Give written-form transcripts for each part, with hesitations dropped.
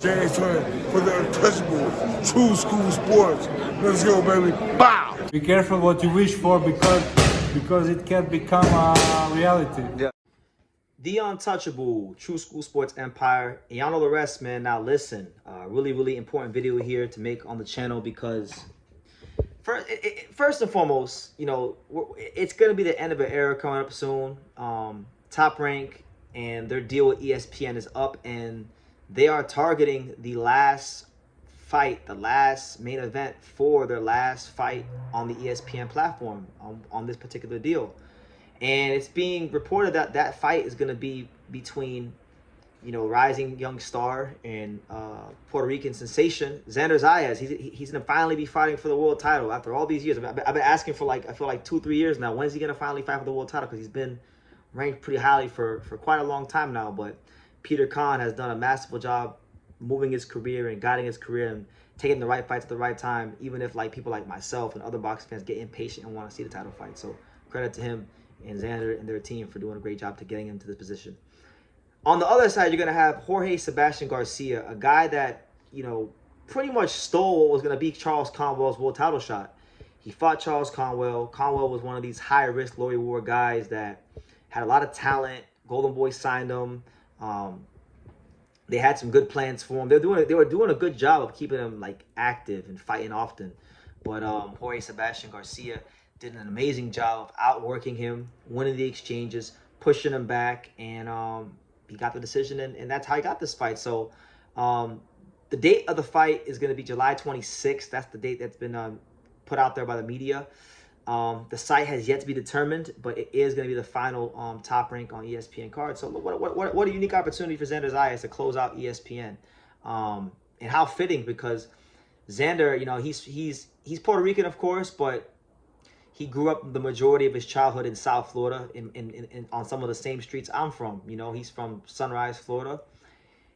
James for the untouchable, true school sports. Let's go, baby. Bow! Be careful what you wish for because it can become a reality. Yeah. The untouchable, true school sports empire. And y'all know the rest, man. Now listen, really important video here to make on the channel because first and foremost, you know, it's going to be the end of an era coming up soon. Top Rank and their deal with ESPN is up, and they are targeting the last fight, the last main event for their last fight on the ESPN platform on this particular deal. And it's being reported that that fight is going to be between, you know, rising young star and Puerto Rican sensation Xander Zayas. He's going to finally be fighting for the world title after all these years. I've been asking for I feel like 2-3 years now. When is he going to finally fight for the world title? Because he's been ranked pretty highly for quite a long time now. But Peter Khan has done a masterful job moving his career and guiding his career and taking the right fights at the right time, even if like people like myself and other boxing fans get impatient and want to see the title fight. So credit to him and Xander and their team for doing a great job to getting him to this position. On the other side, you're going to have Jorge Sebastian Garcia, a guy that, you know, pretty much stole what was going to be Charles Conwell's world title shot. He fought Charles Conwell. Conwell was one of these high-risk, low-reward guys that had a lot of talent. Golden Boy signed him. They had some good plans for him. They were doing a good job of keeping him like active and fighting often. But Jorge Sebastian Garcia did an amazing job of outworking him, winning the exchanges, pushing him back, and he got the decision, and that's how he got this fight. So the date of the fight is going to be July 26th. That's the date that's been put out there by the media. The site has yet to be determined, but it is going to be the final Top Rank on ESPN card. So what a unique opportunity for Xander Zayas to close out ESPN, and how fitting, because Xander, you know, he's Puerto Rican, of course, but he grew up the majority of his childhood in South Florida, on some of the same streets I'm from. You know, he's from Sunrise, Florida.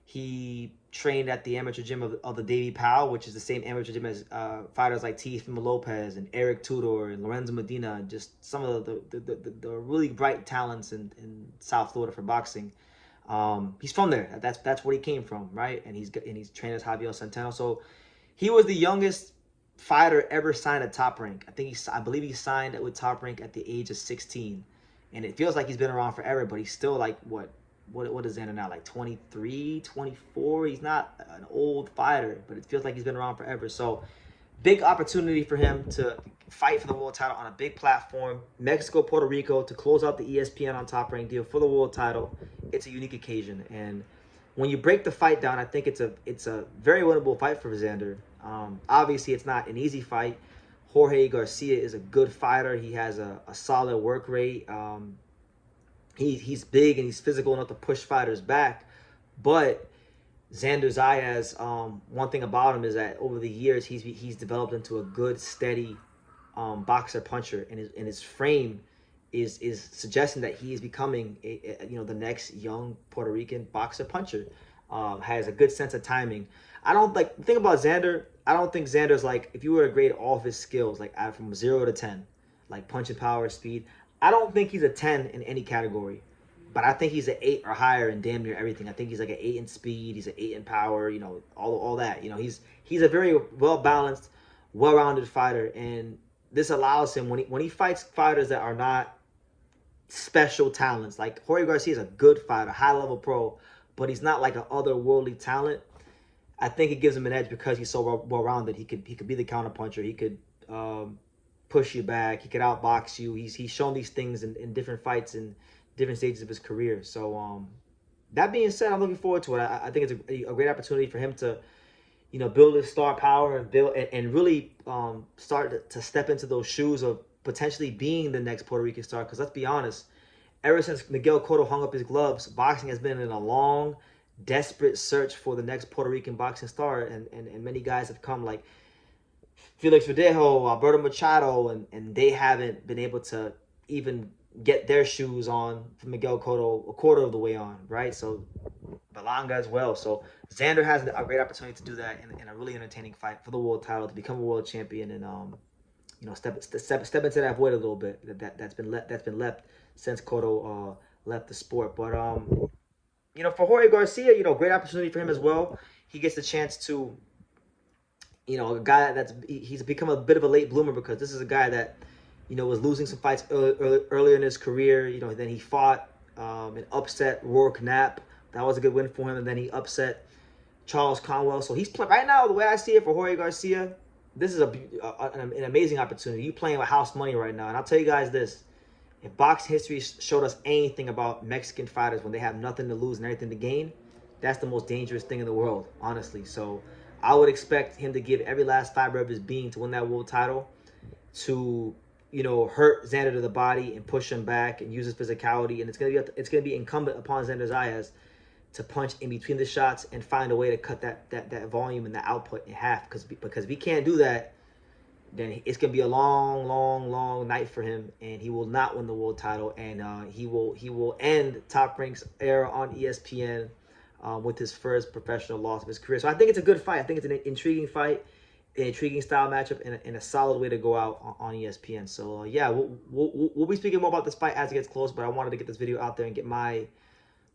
He trained at the amateur gym of the Davy Powell, which is the same amateur gym as fighters like Teofimo Lopez and Eric Tudor and Lorenzo Medina, and just some of the really bright talents in South Florida for boxing. He's from there. That's where he came from, right? And he's trained as Javier Centeno. So he was the youngest fighter ever signed at Top Rank. I believe he signed with Top Rank at the age of 16, and it feels like he's been around forever. But he's still like what is Xander now, like 23, 24? He's not an old fighter, but it feels like he's been around forever. So big opportunity for him to fight for the world title on a big platform, Mexico, Puerto Rico, to close out the ESPN on Top Rank deal for the world title. It's a unique occasion, and when you break the fight down, I think it's a very winnable fight for Xander. Obviously, it's not an easy fight. Jorge Garcia is a good fighter. He has a solid work rate. He's big and he's physical enough to push fighters back. But Xander Zayas, one thing about him is that over the years he's developed into a good, steady boxer puncher, and his frame is suggesting that he is becoming the next young Puerto Rican boxer puncher. Has a good sense of timing. The thing about Xander, I don't think Xander's like, if you were to grade all of his skills, like from 0 to 10, like punching power, speed, I don't think he's a 10 in any category, but I think he's an 8 or higher in damn near everything. I think he's like an 8 in speed, he's an 8 in power, you know, all that. You know, he's a very well-balanced, well-rounded fighter, and this allows him, when he fights fighters that are not special talents, like Jorge Garcia is a good fighter, high-level pro, but he's not like an otherworldly talent. I think it gives him an edge because he's so well-rounded. He could be the counterpuncher. He could push you back. He could outbox you. He's shown these things in different fights in different stages of his career. So that being said, I'm looking forward to it. I think it's a great opportunity for him to, you know, build his star power and really start to step into those shoes of potentially being the next Puerto Rican star. Because let's be honest, ever since Miguel Cotto hung up his gloves, boxing has been in a long, desperate search for the next Puerto Rican boxing star, and many guys have come, like Felix Verdejo, Alberto Machado, and they haven't been able to even get their shoes on for Miguel Cotto a quarter of the way on, right? So Belanga as well. So Xander has a great opportunity to do that in a really entertaining fight for the world title, to become a world champion, and you know, step into that void a little bit that's been left since Cotto left the sport. But you know, for Jorge Garcia, you know, great opportunity for him as well. he gets the chance to, you know, a guy he's become a bit of a late bloomer, because this is a guy that, you know, was losing some fights earlier in his career. You know, then he fought and upset Rourke Knapp. That was a good win for him. And then he upset Charles Conwell. So he's playing right now. The way I see it for Jorge Garcia, this is an amazing opportunity. You playing with house money right now. And I'll tell you guys this: if boxing history showed us anything about Mexican fighters when they have nothing to lose and everything to gain, that's the most dangerous thing in the world, honestly. So I would expect him to give every last fiber of his being to win that world title, to, you know, hurt Xander to the body and push him back and use his physicality. And it's gonna be incumbent upon Xander Zayas to punch in between the shots and find a way to cut that volume and the output in half. Because if he can't do that, then it's gonna be a long night for him, and he will not win the world title, and he will end Top Rank's era on ESPN with his first professional loss of his career. So I think it's a good fight. I think it's an intriguing fight, an intriguing style matchup, and a solid way to go out on ESPN. So yeah, we'll be speaking more about this fight as it gets close, but I wanted to get this video out there and get my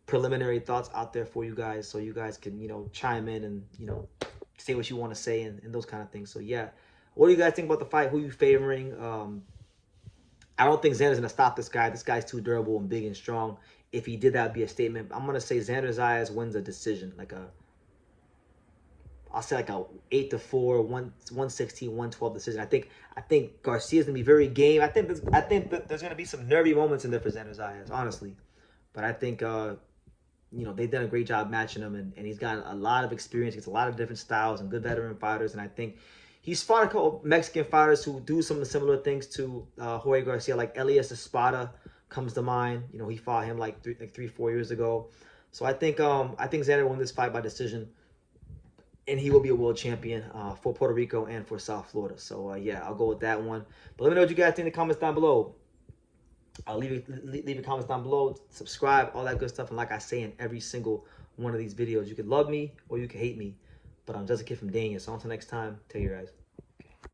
preliminary thoughts out there for you guys, so you guys can, you know, chime in and, you know, say what you want to say and those kind of things. So yeah, what do you guys think about the fight? Who are you favoring? I don't think Xander's gonna stop this guy. This guy's too durable and big and strong. If he did, that'd be a statement. I'm gonna say Xander Zayas wins a decision, I'll say like a 8-4, 116, 112 decision. I think Garcia's gonna be very game. I think there's gonna be some nervy moments in there for Xander Zayas, honestly. But I think you know, they've done a great job matching him, and he's got a lot of experience. He gets a lot of different styles and good veteran fighters, and I think he's fought a couple Mexican fighters who do some similar things to Jorge Garcia, like Elias Espada comes to mind. You know, he fought him like 3-4 years ago. So I think Xander will win this fight by decision, and he will be a world champion for Puerto Rico and for South Florida. So yeah, I'll go with that one. But let me know what you guys think in the comments down below. Leave your comments down below, subscribe, all that good stuff. And like I say in every single one of these videos, you can love me or you can hate me, but I'm just a kid from Dania. So until next time, take care, guys.